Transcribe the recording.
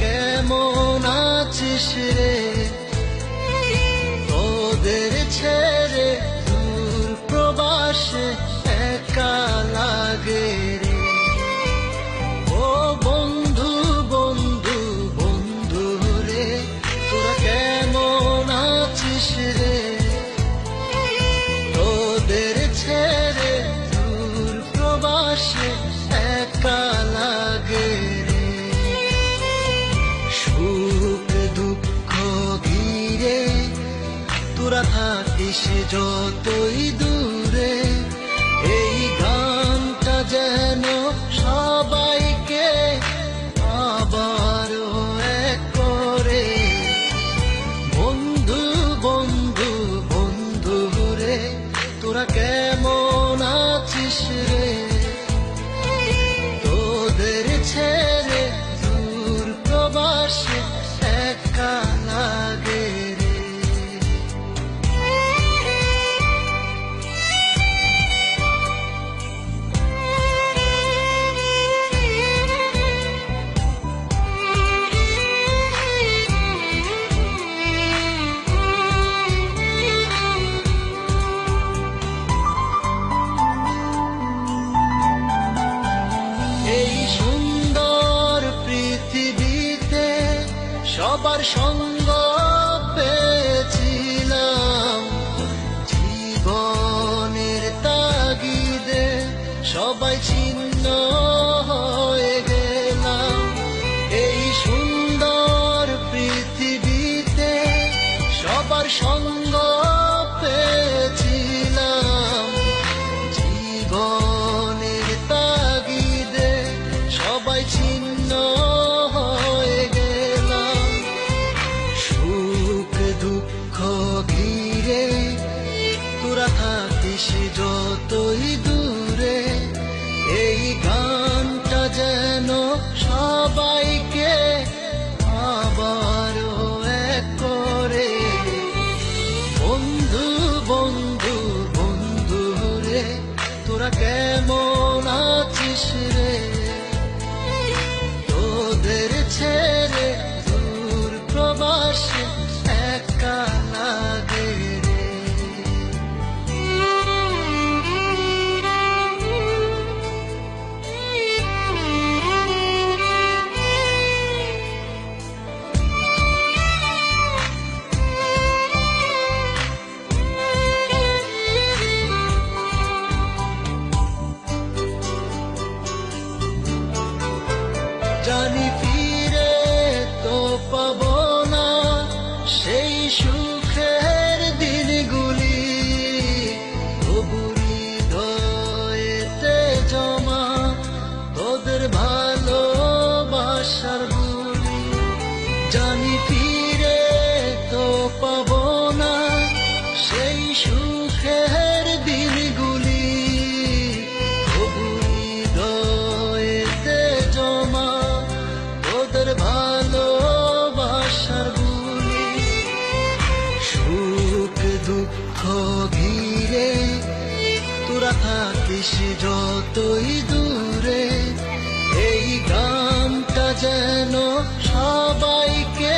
কেমন আছিস রে? তোদের ছেড়ে দূর প্রবাসে একা লাগে রে। ও বন্ধু বন্ধু বন্ধু রে, তোরা কেমন আছিস রে? তোদের ছেড়ে দূর প্রবাসে একা লাগে রে। সুখ দুঃখ ঘিরে তোরা থাকিস যতই দূরে, এই গানটা যেন সবাইকে আবারও এক করে। বন্ধু বন্ধু বন্ধু রে, তোরা কেমন আছিস রে? তোদের ছেড়ে দূর প্রবাসে একা লাগে রে। এই সুন্দর পৃথিবীতে সবার সঙ্গ পেয়েছিলাম, জীবনের তাগিদে সবাই ছিন্ন হয়ে গেলাম। এই সুন্দর পৃথিবীতে সবার সঙ্গ পেয়েছিলাম, জীবনের তাগিদে সবাই ছিন্ন হয়ে গেলাম। সুখ দুঃখ ঘিরে তোরা থাকিস যতই দূরে, এই গানটা যেন সবাইকে আবারও এক করে। বন্ধু বন্ধু বন্ধু রে, তোরা কেমন আছিস রে? তোদের ছেড়ে দূর প্রবাসে একা লাগে রে। জানি ফিরে তো পাবো না সেই সুখের দিনগুলি, তবু হৃদয়েতে জমা তোদের ভালোবাসার বুলি। জানি ফিরে তো পাবো না সেই সুখের দিনগুলি, তবু হৃদয়েতে জমা তোদের ভালোবাসার বুলি। সুখ দুঃখ ঘিরে তোরা থাকিস যতই দূরে, এই গানটা যেন সবাইকে